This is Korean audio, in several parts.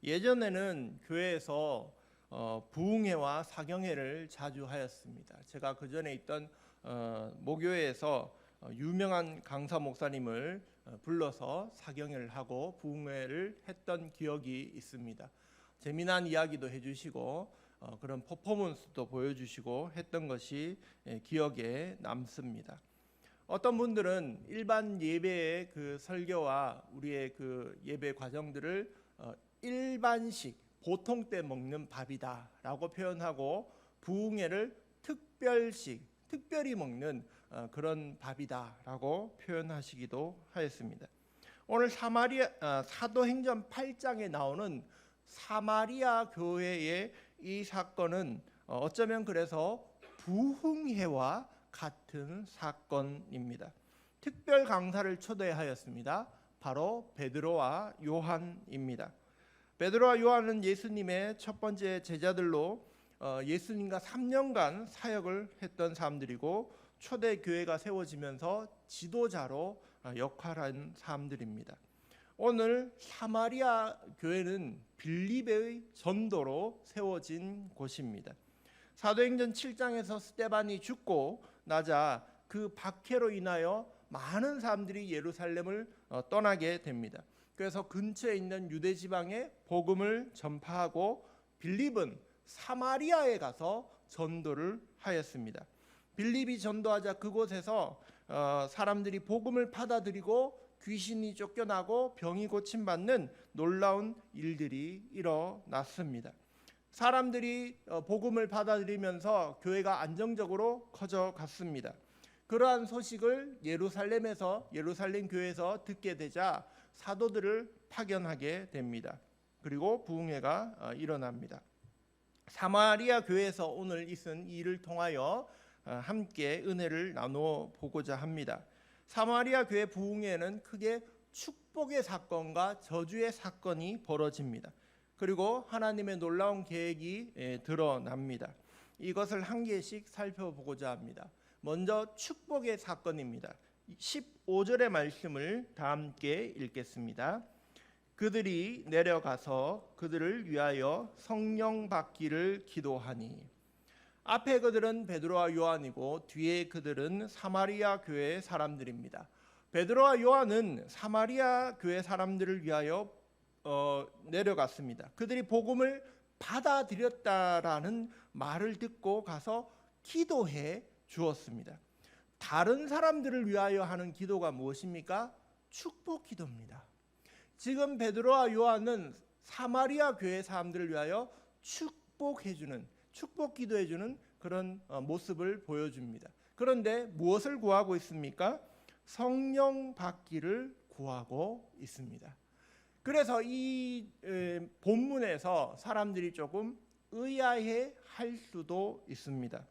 예전에는 교회에서 부흥회와 사경회를 자주 하였습니다. 제가 그 전에 있던 모교회에서 유명한 강사 목사님을 불러서 사경회를 하고 부흥회를 했던 기억이 있습니다. 재미난 이야기도 해주시고 그런 퍼포먼스도 보여주시고 했던 것이 기억에 남습니다. 어떤 분들은 일반 예배의 그 설교와 우리의 그 예배 과정들을 일반식 보통 때 먹는 밥이다라고 표현하고 부흥회를 특별식 특별히 먹는 그런 밥이다라고 표현하시기도 하였습니다. 오늘 사도행전 8장에 나오는 사마리아 교회의 이 사건은 어쩌면 그래서 부흥회와 같은 사건입니다. 특별 강사를 초대하였습니다. 바로 베드로와 요한입니다. 베드로와 요한은 예수님의 첫 번째 제자들로 예수님과 3년간 사역을 했던 사람들이고 초대 교회가 세워지면서 지도자로 역할한 사람들입니다. 오늘 사마리아 교회는 빌립의 전도로 세워진 곳입니다. 사도행전 7장에서 스데반이 죽고 나자 그 박해로 인하여 많은 사람들이 예루살렘을 떠나게 됩니다. 그래서 근처에 있는 유대 지방에 복음을 전파하고 빌립은 사마리아에 가서 전도를 하였습니다. 빌립이 전도하자 그곳에서 사람들이 복음을 받아들이고 귀신이 쫓겨나고 병이 고침받는 놀라운 일들이 일어났습니다. 사람들이 복음을 받아들이면서 교회가 안정적으로 커져갔습니다. 그러한 소식을 예루살렘 교회에서 듣게 되자 사도들을 파견하게 됩니다. 그리고 부흥회가 일어납니다. 사마리아 교회에서 오늘 있은 일을 통하여 함께 은혜를 나누어 보고자 합니다. 사마리아 교회 부흥회는 크게 축복의 사건과 저주의 사건이 벌어집니다. 그리고 하나님의 놀라운 계획이 드러납니다. 이것을 한 개씩 살펴보고자 합니다. 먼저 축복의 사건입니다. 15절의 말씀을 다 함께 읽겠습니다. 그들이 내려가서 그들을 위하여 성령 받기를 기도하니. 앞에 그들은 베드로와 요한이고 뒤에 그들은 사마리아 교회의 사람들입니다. 베드로와 요한은 사마리아 교회 사람들을 위하여 내려갔습니다. 그들이 복음을 받아들였다라는 말을 듣고 가서 기도해 주었습니다. 다른 사람들을 위하여 하는 기도가 무엇입니까? 축복 기도입니다. 지금 베드로와 요한은 사마리아 교회 사람들을 위하여 축복 기도해주는 그런 모습을 보여줍니다. 그런데 무엇을 구하고 있습니까? 성령 받기를 구하고 있습니다. 그래서 이 본문에서 사람들이 조금 의아해 할 수도 있습니다.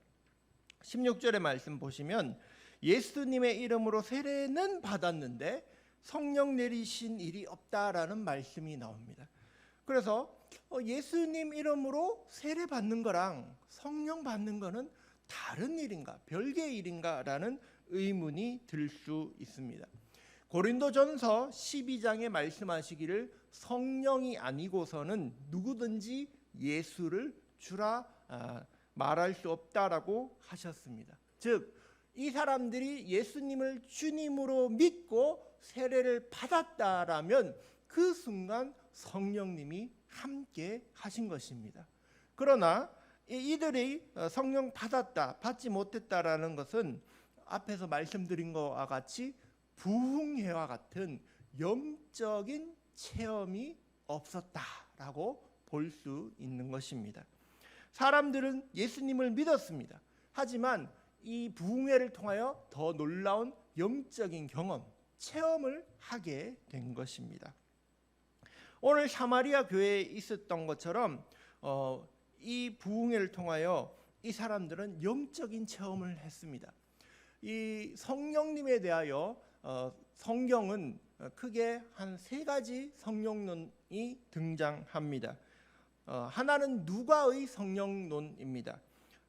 16절의 말씀 보시면 예수님의 이름으로 세례는 받았는데 성령 내리신 일이 없다라는 말씀이 나옵니다. 그래서 예수님 이름으로 세례 받는 거랑 성령 받는 거는 다른 일인가, 별개의 일인가라는 의문이 들 수 있습니다. 고린도전서 12장에 말씀하시기를 성령이 아니고서는 누구든지 예수를 주라 말할 수 없다라고 하셨습니다. 즉 이 사람들이 예수님을 주님으로 믿고 세례를 받았다라면 그 순간 성령님이 함께 하신 것입니다. 그러나 이들이 성령 받지 못했다라는 것은 앞에서 말씀드린 것과 같이 부흥회와 같은 영적인 체험이 없었다라고 볼 수 있는 것입니다. 사람들은 예수님을 믿었습니다. 하지만 이 부흥회를 통하여 더 놀라운 영적인 경험, 체험을 하게 된 것입니다. 오늘 사마리아 교회에 있었던 것처럼 이 부흥회를 통하여 이 사람들은 영적인 체험을 했습니다. 이 성령님에 대하여 성경은 크게 한 세 가지 성령론이 등장합니다. 하나는 누가의 성령론입니다.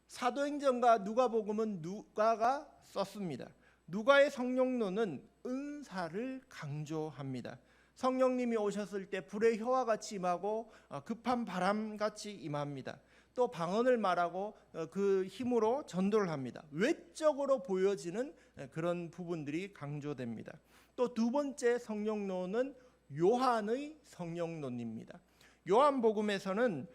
사도행전과 누가복음은 누가가 썼습니다. 누가의 성령론은 은사를 강조합니다. 성령님이 오셨을 때 불의 혀와 같이 임하고 급한 바람 같이 임합니다. 또 방언을 말하고 그 힘으로 전도를 합니다. 외적으로 보여지는 그런 부분들이 강조됩니다. 또 두 번째 성령론은 요한의 성령론입니다. 요한복음에서는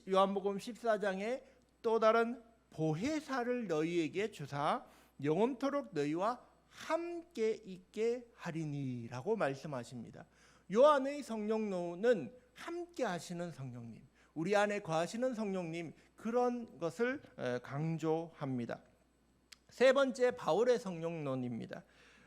요한복음 14장에 또 다른 보혜사를 너희에게 주사 영원토록 너희와 함께 있게 하리니라고 말씀하십니다. 요한의 성령론은 함께 하시는 성령님, 우리 안에 거하시는 성령님, 그런 것을 강조합니다. 세 번째 바울의 성령론입니다.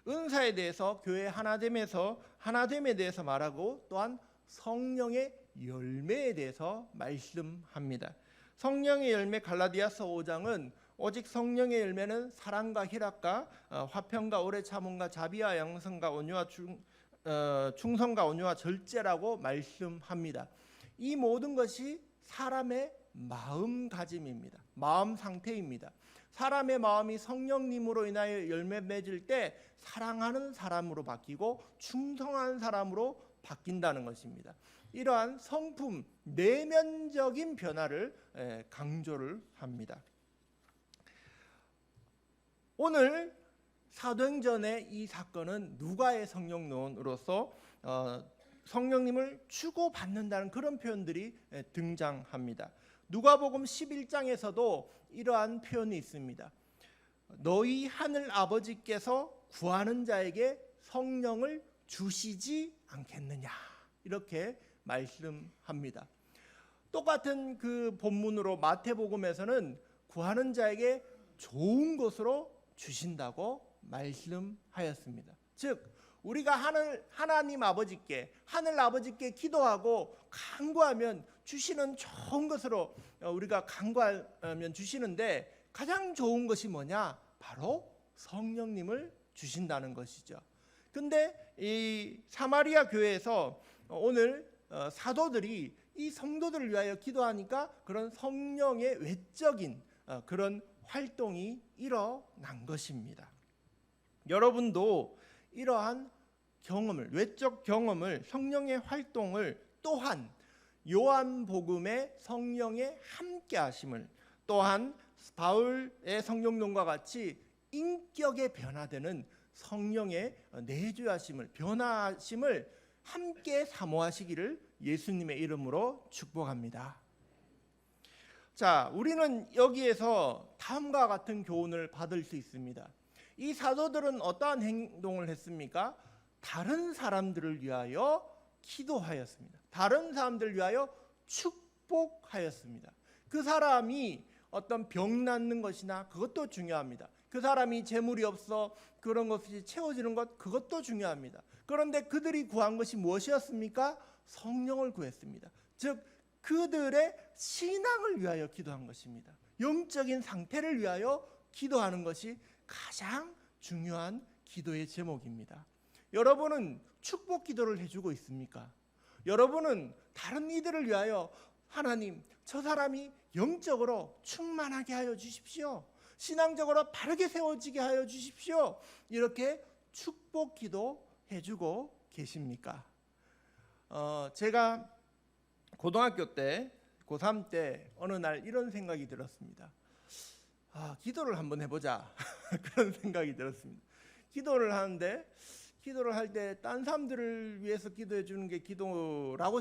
은사에 대해서 교회 하나됨에 대해서 말하고 또한 성령의 열매에 대해서 말씀합니다. 성령의 열매 갈라디아서 5장은 오직 성령의 열매는 사랑과 희락과 화평과 오래 참음과 자비와 양선과 온유와 충성과 온유와 절제라고 말씀합니다. 이 모든 것이 사람의 마음가짐입니다. 마음 상태입니다. 사람의 마음이 성령님으로 인하여 열매 맺을 때 사랑하는 사람으로 바뀌고 충성한 사람으로 바뀐다는 것입니다. 이러한 성품, 내면적인 변화를 강조를 합니다. 오늘 사도행전의 이 사건은 누가의 성령론으로서 성령님을 주고받는다는 그런 표현들이 등장합니다. 누가복음 11장에서도 이러한 표현이 있습니다. 너희 하늘 아버지께서 구하는 자에게 성령을 주시지 않겠느냐, 이렇게 말씀합니다. 똑같은 그 본문으로 마태복음에서는 구하는 자에게 좋은 것으로 주신다고 말씀하였습니다. 즉 우리가 하나님 아버지께, 하늘 아버지께 기도하고 간구하면 주시는 좋은 것으로 우리가 간구하면 주시는데, 가장 좋은 것이 뭐냐? 바로 성령님을 주신다는 것이죠. 근데 이 사마리아 교회에서 오늘 사도들이 이 성도들을 위하여 기도하니까 그런 성령의 외적인 그런 활동이 일어난 것입니다. 여러분도 이러한 경험을, 외적 경험을, 성령의 활동을, 또한 요한복음의 성령의 함께하심을, 또한 바울의 성령론과 같이 인격의 변화되는 성령의 내주하심을, 변화하심을 함께 사모하시기를 예수님의 이름으로 축복합니다. 자, 우리는 여기에서 다음과 같은 교훈을 받을 수 있습니다. 이 사도들은 어떠한 행동을 했습니까? 다른 사람들을 위하여 기도하였습니다. 다른 사람들을 위하여 축복하였습니다. 그 사람이 어떤 병 낫는 것이나 그것도 중요합니다. 그 사람이 재물이 없어 그런 것이 채워지는 것, 그것도 중요합니다. 그런데 그들이 구한 것이 무엇이었습니까? 성령을 구했습니다. 즉 그들의 신앙을 위하여 기도한 것입니다. 영적인 상태를 위하여 기도하는 것이 가장 중요한 기도의 제목입니다. 여러분은 축복 기도를 해주고 있습니까? 여러분은 다른 이들을 위하여 하나님, 저 사람이 영적으로 충만하게 하여 주십시오, 신앙적으로 바르게 세워지게 하여 주십시오, 이렇게 축복 기도 해주고 계십니까? 제가 고등학교 때, 고3 때 어느 날 이런 생각이 들었습니다. 기도를 한번 해보자 그런 생각이 들었습니다. 기도를 하는데, 기도를 할 때 딴 사람들을 위해서 기도해 주는 게 기도라고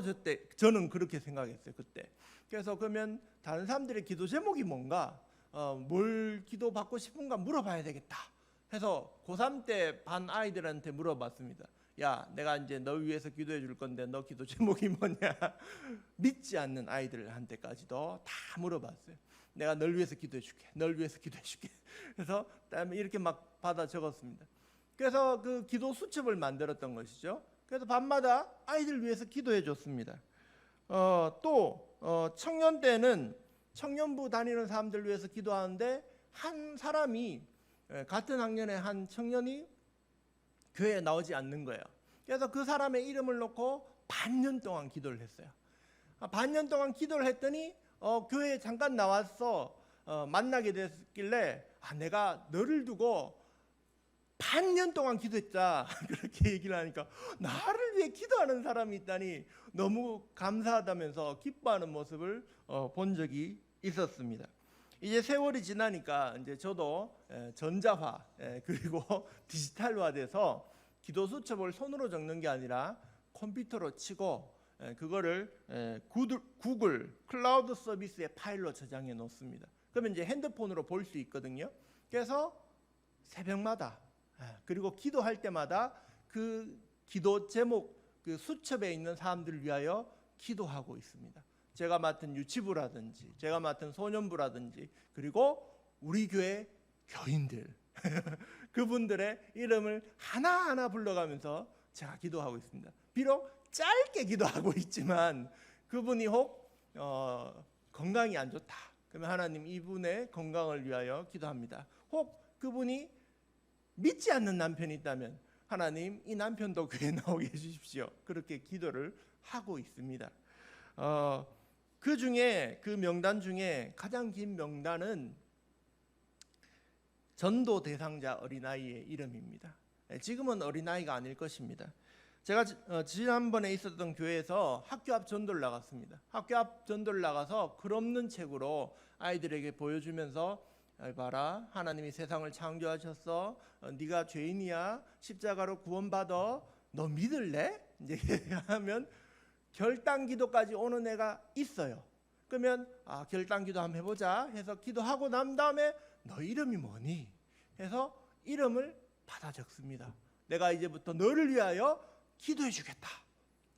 저는 그렇게 생각했어요, 그때. 그래서 그러면 다른 사람들의 기도 제목이 뭔가, 뭘 기도받고 싶은가 물어봐야 되겠다 해서 고3 때 반 아이들한테 물어봤습니다. 야, 내가 이제 너 위해서 기도해 줄 건데 너 기도 제목이 뭐냐? 믿지 않는 아이들한테까지도 다 물어봤어요. 내가 널 위해서 기도해 줄게, 널 위해서 기도해 줄게. 그래서 이렇게 막 받아 적었습니다. 그래서 그 기도 수첩을 만들었던 것이죠. 그래서 밤마다 아이들 위해서 기도해 줬습니다. 또 청년 때는 청년부 다니는 사람들 위해서 기도하는데, 한 사람이, 같은 학년의 한 청년이 교회에 나오지 않는 거예요. 그래서 그 사람의 이름을 놓고 반년 동안 기도를 했어요. 반년 동안 기도를 했더니 교회에 잠깐 나와서 만나게 됐길래, 내가 너를 두고 반년 동안 기도했다 그렇게 얘기를 하니까 나를 위해 기도하는 사람이 있다니 너무 감사하다면서 기뻐하는 모습을 본 적이 있었습니다. 이제 세월이 지나니까 이제 저도 전자화 그리고 디지털화돼서 기도 수첩을 손으로 적는 게 아니라 컴퓨터로 치고 그거를 구글 클라우드 서비스의 파일로 저장해 놓습니다. 그러면 이제 핸드폰으로 볼 수 있거든요. 그래서 새벽마다 그리고 기도할 때마다 그 기도 제목 그 수첩에 있는 사람들을 위하여 기도하고 있습니다. 제가 맡은 유치부라든지 제가 맡은 소년부라든지 그리고 우리 교회 교인들 그분들의 이름을 하나하나 불러가면서 제가 기도하고 있습니다. 비록 짧게 기도하고 있지만 그분이 혹 건강이 안 좋다 그러면 하나님 이분의 건강을 위하여 기도합니다. 혹 그분이 믿지 않는 남편이 있다면 하나님 이 남편도 교회에 나오게 해주십시오. 그렇게 기도를 하고 있습니다. 그 중에 그 명단 중에 가장 긴 명단은 전도 대상자 어린아이의 이름입니다. 지금은 어린아이가 아닐 것입니다. 제가 지난번에 있었던 교회에서 학교 앞 전도를 나갔습니다. 학교 앞 전도를 나가서 글 없는 책으로 아이들에게 보여주면서 봐라 하나님이 세상을 창조하셨어. 네가 죄인이야. 십자가로 구원받아. 너 믿을래? 이제 하면 결단 기도까지 오는 애가 있어요. 그러면 결단 기도 한번 해보자 해서 기도하고 난 다음에 너 이름이 뭐니? 해서 이름을 받아 적습니다. 내가 이제부터 너를 위하여 기도해 주겠다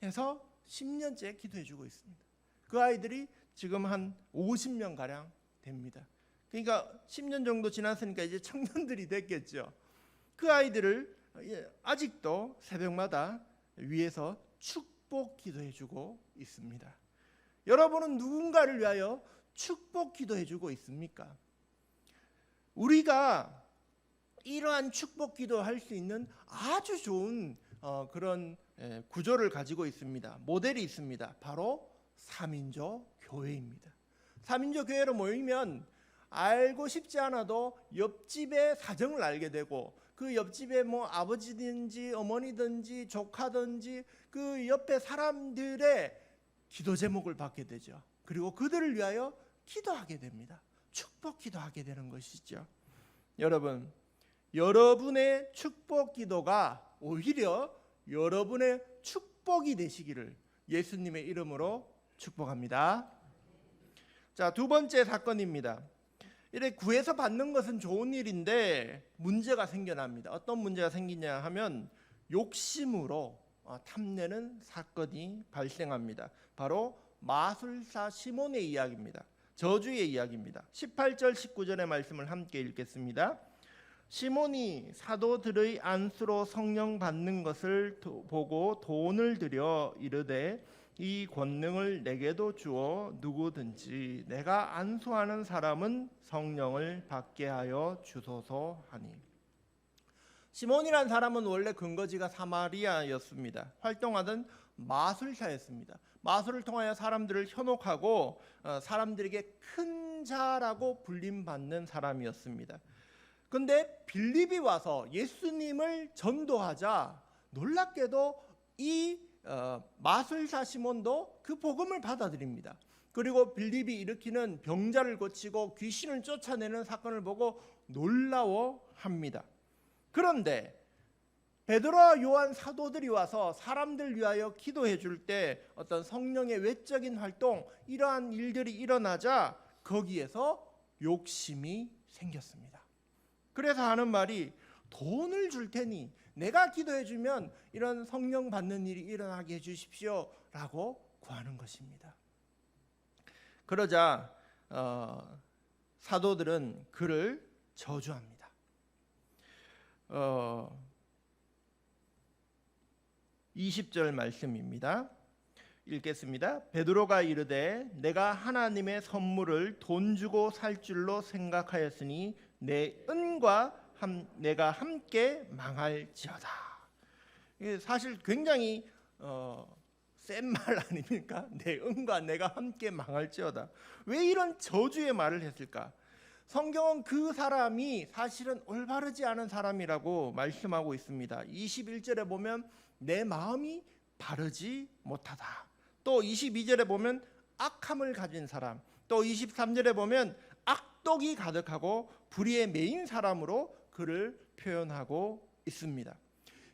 해서 10년째 기도해 주고 있습니다. 그 아이들이 지금 한 50명 가량 됩니다. 그러니까 10년 정도 지났으니까 이제 청년들이 됐겠죠. 그 아이들을 아직도 새벽마다 위에서 축복 기도해 주고 있습니다. 여러분은 누군가를 위하여 축복 기도해 주고 있습니까? 우리가 이러한 축복 기도할 수 있는 아주 좋은 그런 구조를 가지고 있습니다. 모델이 있습니다. 바로 3인조 교회입니다. 3인조 교회로 모이면 알고 싶지 않아도 옆집의 사정을 알게 되고 그 옆집에 뭐 아버지든지 어머니든지 조카든지 그 옆에 사람들의 기도 제목을 받게 되죠. 그리고 그들을 위하여 기도하게 됩니다. 축복 기도하게 되는 것이죠. 여러분, 여러분의 축복 기도가 오히려 여러분의 축복이 되시기를 예수님의 이름으로 축복합니다. 자, 두 번째 사건입니다. 이렇게 구해서 받는 것은 좋은 일인데 문제가 생겨납니다. 어떤 문제가 생기냐 하면 욕심으로 탐내는 사건이 발생합니다. 바로 마술사 시몬의 이야기입니다. 저주의 이야기입니다. 18절 19절의 말씀을 함께 읽겠습니다. 시몬이 사도들의 안수로 성령 받는 것을 보고 돈을 들여 이르되 이 권능을 내게도 주어 누구든지 내가 안수하는 사람은 성령을 받게 하여 주소서 하니. 시몬이란 사람은 원래 근거지가 사마리아였습니다. 활동하던 마술사였습니다. 마술을 통하여 사람들을 현혹하고 사람들에게 큰 자라고 불림받는 사람이었습니다. 그런데 빌립이 와서 예수님을 전도하자 놀랍게도 이 마술사 시몬도 그 복음을 받아들입니다. 그리고 빌립이 일으키는 병자를 고치고 귀신을 쫓아내는 사건을 보고 놀라워합니다. 그런데 베드로와 요한 사도들이 와서 사람들 위하여 기도해 줄 때 어떤 성령의 외적인 활동 이러한 일들이 일어나자 거기에서 욕심이 생겼습니다. 그래서 하는 말이 돈을 줄 테니 내가 기도해 주면 이런 성령 받는 일이 일어나게 해 주십시오 라고 구하는 것입니다. 그러자 사도들은 그를 저주합니다. 20절 말씀입니다. 읽겠습니다. 베드로가 이르되 내가 하나님의 선물을 돈 주고 살 줄로 생각하였으니 내 은과 내가 함께 망할지어다. 이게 사실 굉장히 센 말 아닙니까? 내 은과 내가 함께 망할지어다. 왜 이런 저주의 말을 했을까? 성경은 그 사람이 사실은 올바르지 않은 사람이라고 말씀하고 있습니다. 21절에 보면 내 마음이 바르지 못하다. 또 22절에 보면 악함을 가진 사람, 또 23절에 보면 악독이 가득하고 불의에 매인 사람으로 그를 표현하고 있습니다.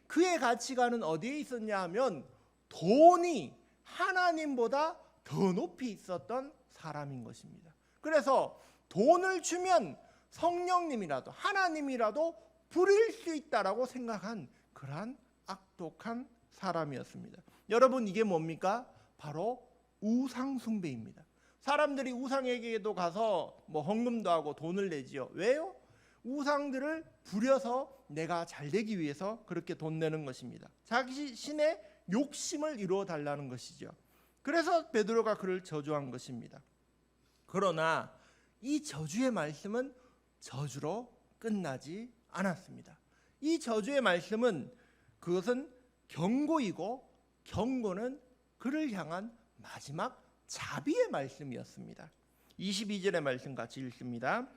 그의 가치관은 어디에 있었냐 하면 돈이 하나님보다 더 높이 있었던 사람인 것입니다. 그래서 돈을 주면 성령님이라도 하나님이라도 부릴 수 있다라고 생각한 그러한 악독한 사람이었습니다. 여러분, 이게 뭡니까? 바로 우상 숭배입니다. 사람들이 우상에게도 가서 헌금도 하고 돈을 내지요. 왜요? 우상들을 부려서 내가 잘 되기 위해서 그렇게 돈 내는 것입니다. 자신의 욕심을 이루어 달라는 것이죠. 그래서 베드로가 그를 저주한 것입니다. 그러나 이 저주의 말씀은 저주로 끝나지 않았습니다. 이 저주의 말씀은 그것은 경고이고 경고는 그를 향한 마지막 자비의 말씀이었습니다. 22절의 말씀 같이 읽습니다.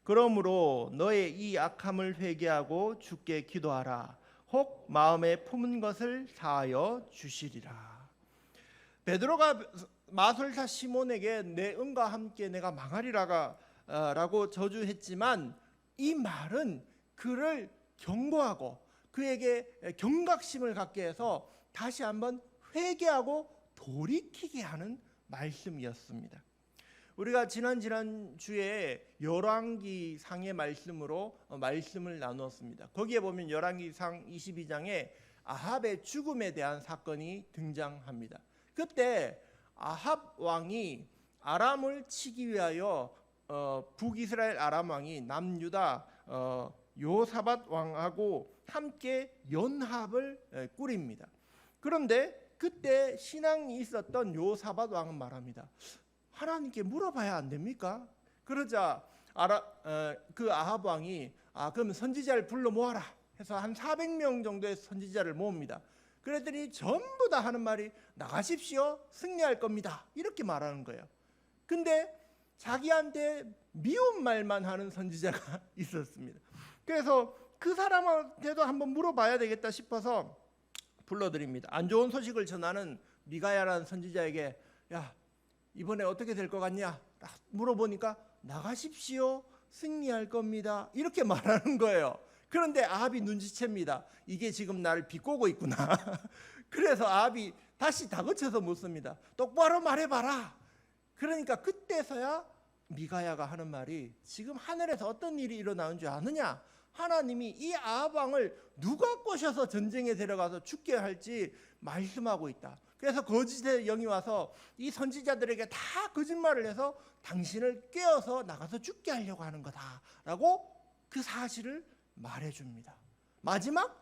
그러므로 너의 이 악함을 회개하고 주께 기도하라. 혹 마음에 품은 것을 사하여 주시리라. 베드로가 마술사 시몬에게 내 은과 함께 내가 망하리라고 저주했지만 이 말은 그를 경고하고 그에게 경각심을 갖게 해서 다시 한번 회개하고 돌이키게 하는 말씀이었습니다. 우리가 지난 주에 열왕기 상의 말씀으로 말씀을 나누었습니다. 거기에 보면 열왕기 상 22장에 아합의 죽음에 대한 사건이 등장합니다. 그때 아합 왕이 아람을 치기 위하여 북이스라엘 아람 왕이 남유다 요사밧 왕하고 함께 연합을 꾸립니다. 그런데 그때 신앙이 있었던 요사밧 왕은 말합니다. 하나님께 물어봐야 안 됩니까? 그러자 그 아합 왕이 그럼 선지자를 불러 모아라 해서 한 400명 정도의 선지자를 모읍니다. 그랬더니 전부 다 하는 말이 나가십시오, 승리할 겁니다, 이렇게 말하는 거예요. 근데 자기한테 미운 말만 하는 선지자가 있었습니다. 그래서 그 사람한테도 한번 물어봐야 되겠다 싶어서 불러드립니다. 안 좋은 소식을 전하는 미가야라는 선지자에게 야, 이번에 어떻게 될 것 같냐 물어보니까 나가십시오, 승리할 겁니다, 이렇게 말하는 거예요. 그런데 아합이 눈치챕니다. 이게 지금 나를 비꼬고 있구나. 그래서 아합이 다시 다그쳐서 묻습니다. 똑바로 말해봐라. 그러니까 그때서야 미가야가 하는 말이 지금 하늘에서 어떤 일이 일어나는 줄 아느냐? 하나님이 이 아합 왕을 누가 꼬셔서 전쟁에 데려가서 죽게 할지 말씀하고 있다. 그래서 거짓의 영이 와서 이 선지자들에게 다 거짓말을 해서 당신을 깨어서 나가서 죽게 하려고 하는 거다라고 그 사실을 말해줍니다. 마지막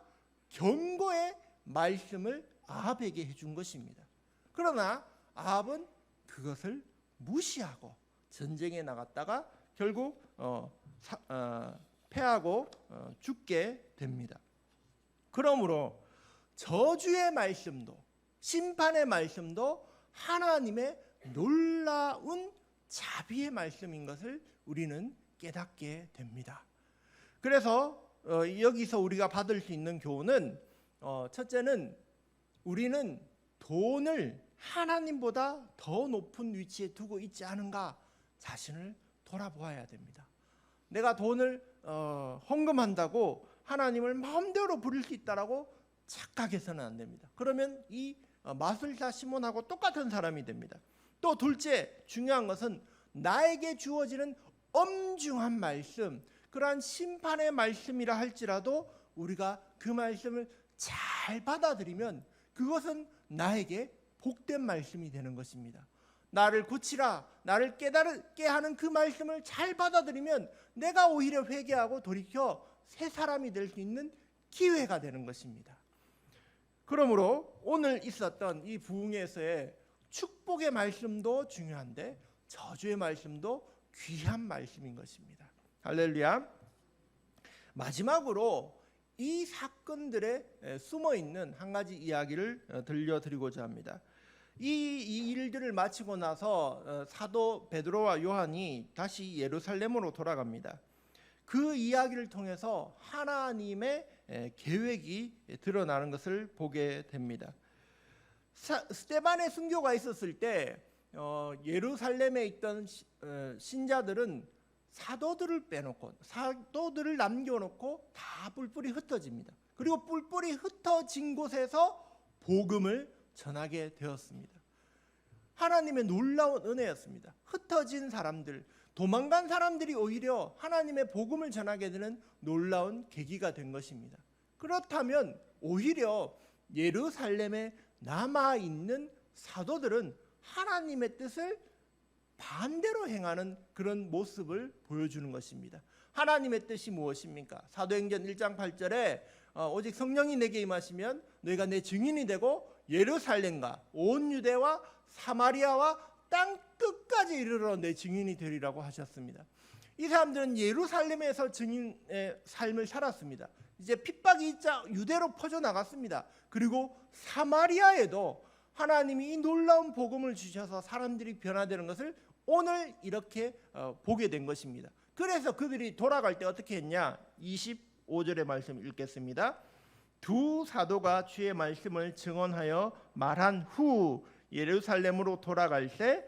경고의 말씀을 아합에게 해준 것입니다. 그러나 아합은 그것을 무시하고 전쟁에 나갔다가 결국 패하고 죽게 됩니다. 그러므로 저주의 말씀도 심판의 말씀도 하나님의 놀라운 자비의 말씀인 것을 우리는 깨닫게 됩니다. 그래서 여기서 우리가 받을 수 있는 교훈은 첫째는 우리는 돈을 하나님보다 더 높은 위치에 두고 있지 않은가 자신을 돌아보아야 됩니다. 내가 돈을 헌금한다고 하나님을 마음대로 부릴 수 있다라고 착각해서는 안 됩니다. 그러면 이 마술사 시몬하고 똑같은 사람이 됩니다. 또 둘째 중요한 것은 나에게 주어지는 엄중한 말씀, 그러한 심판의 말씀이라 할지라도 우리가 그 말씀을 잘 받아들이면 그것은 나에게 복된 말씀이 되는 것입니다. 나를 고치라, 나를 깨닫게 하는 그 말씀을 잘 받아들이면 내가 오히려 회개하고 돌이켜 새 사람이 될 수 있는 기회가 되는 것입니다. 그러므로 오늘 있었던 이 부흥회에서의 축복의 말씀도 중요한데 저주의 말씀도 귀한 말씀인 것입니다. 할렐루야. 마지막으로 이 사건들에 숨어 있는 한 가지 이야기를 들려드리고자 합니다. 이 일들을 마치고 나서 사도 베드로와 요한이 다시 예루살렘으로 돌아갑니다. 그 이야기를 통해서 하나님의 계획이 드러나는 것을 보게 됩니다. 스데반의 순교가 있었을 때 예루살렘에 있던 신자들은 사도들을 빼놓고, 사도들을 남겨놓고 다 뿔뿔이 흩어집니다. 그리고 뿔뿔이 흩어진 곳에서 복음을 전하게 되었습니다. 하나님의 놀라운 은혜였습니다. 흩어진 사람들, 도망간 사람들이 오히려 하나님의 복음을 전하게 되는 놀라운 계기가 된 것입니다. 그렇다면 오히려 예루살렘에 남아있는 사도들은 하나님의 뜻을 반대로 행하는 그런 모습을 보여주는 것입니다. 하나님의 뜻이 무엇입니까? 사도행전 1장 8절에 오직 성령이 내게 임하시면 너희가 내 증인이 되고 예루살렘과 온 유대와 사마리아와 땅 끝까지 이르러 내 증인이 되리라고 하셨습니다. 이 사람들은 예루살렘에서 증인의 삶을 살았습니다. 이제 핍박이 유대로 퍼져나갔습니다. 그리고 사마리아에도 하나님이 이 놀라운 복음을 주셔서 사람들이 변화되는 것을 오늘 이렇게 보게 된 것입니다. 그래서 그들이 돌아갈 때 어떻게 했냐? 25절의 말씀 읽겠습니다. 두 사도가 주의 말씀을 증언하여 말한 후 예루살렘으로 돌아갈 때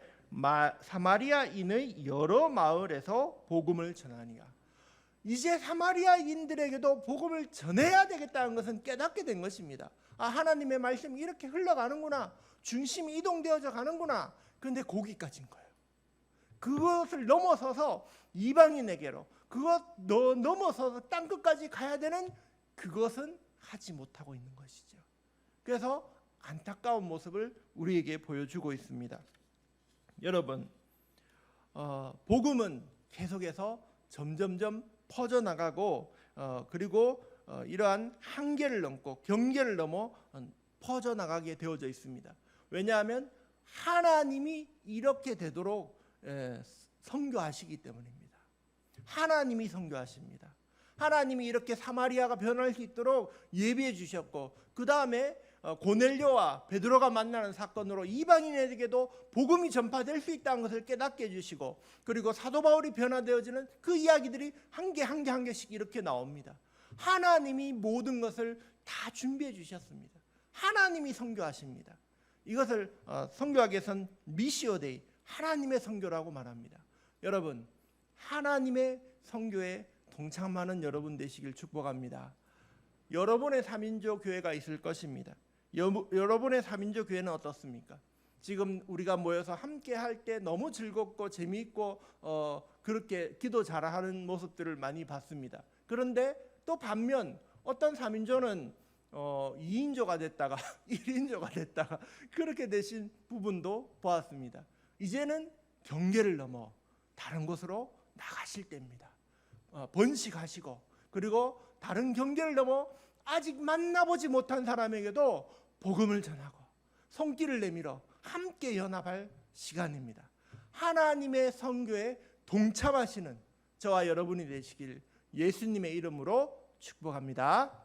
사마리아인의 여러 마을에서 복음을 전하니라. 이제 사마리아인들에게도 복음을 전해야 되겠다는 것은 깨닫게 된 것입니다. 하나님의 말씀이 이렇게 흘러가는구나, 중심이 이동되어져 가는구나. 그런데 거기까지인 거예요. 그것을 넘어서서 이방인에게로, 그것 넘어서서 땅끝까지 가야 되는 그것은 하지 못하고 있는 것이죠. 그래서 안타까운 모습을 우리에게 보여주고 있습니다. 여러분, 복음은 계속해서 점점점 퍼져나가고 그리고 이러한 한계를 넘고 경계를 넘어 퍼져나가게 되어져 있습니다. 왜냐하면 하나님이 이렇게 되도록 선교하시기 때문입니다. 하나님이 선교하십니다. 하나님이 이렇게 사마리아가 변할 수 있도록 예비해 주셨고, 그 다음에 고넬료와 베드로가 만나는 사건으로 이방인에게도 복음이 전파될 수 있다는 것을 깨닫게 해주시고, 그리고 사도 바울이 변화되어지는 그 이야기들이 한 개 씩 이렇게 나옵니다. 하나님이 모든 것을 다 준비해 주셨습니다. 하나님이 선교하십니다. 이것을 선교학에선 미시오데이, 하나님의 선교라고 말합니다. 여러분, 하나님의 선교에 동참하는 여러분 되시길 축복합니다. 여러분의 3인조 교회가 있을 것입니다. 여러분의 3인조 교회는 어떻습니까? 지금 우리가 모여서 함께 할 때 너무 즐겁고 재미있고 그렇게 기도 잘하는 모습들을 많이 봤습니다. 그런데 또 반면 어떤 3인조는 2인조가 됐다가 1인조가 됐다가 그렇게 되신 부분도 보았습니다. 이제는 경계를 넘어 다른 곳으로 나가실 때입니다. 번식하시고, 그리고 다른 경계를 넘어 아직 만나보지 못한 사람에게도 복음을 전하고 손길을 내밀어 함께 연합할 시간입니다. 하나님의 선교에 동참하시는 저와 여러분이 되시길 예수님의 이름으로 축복합니다.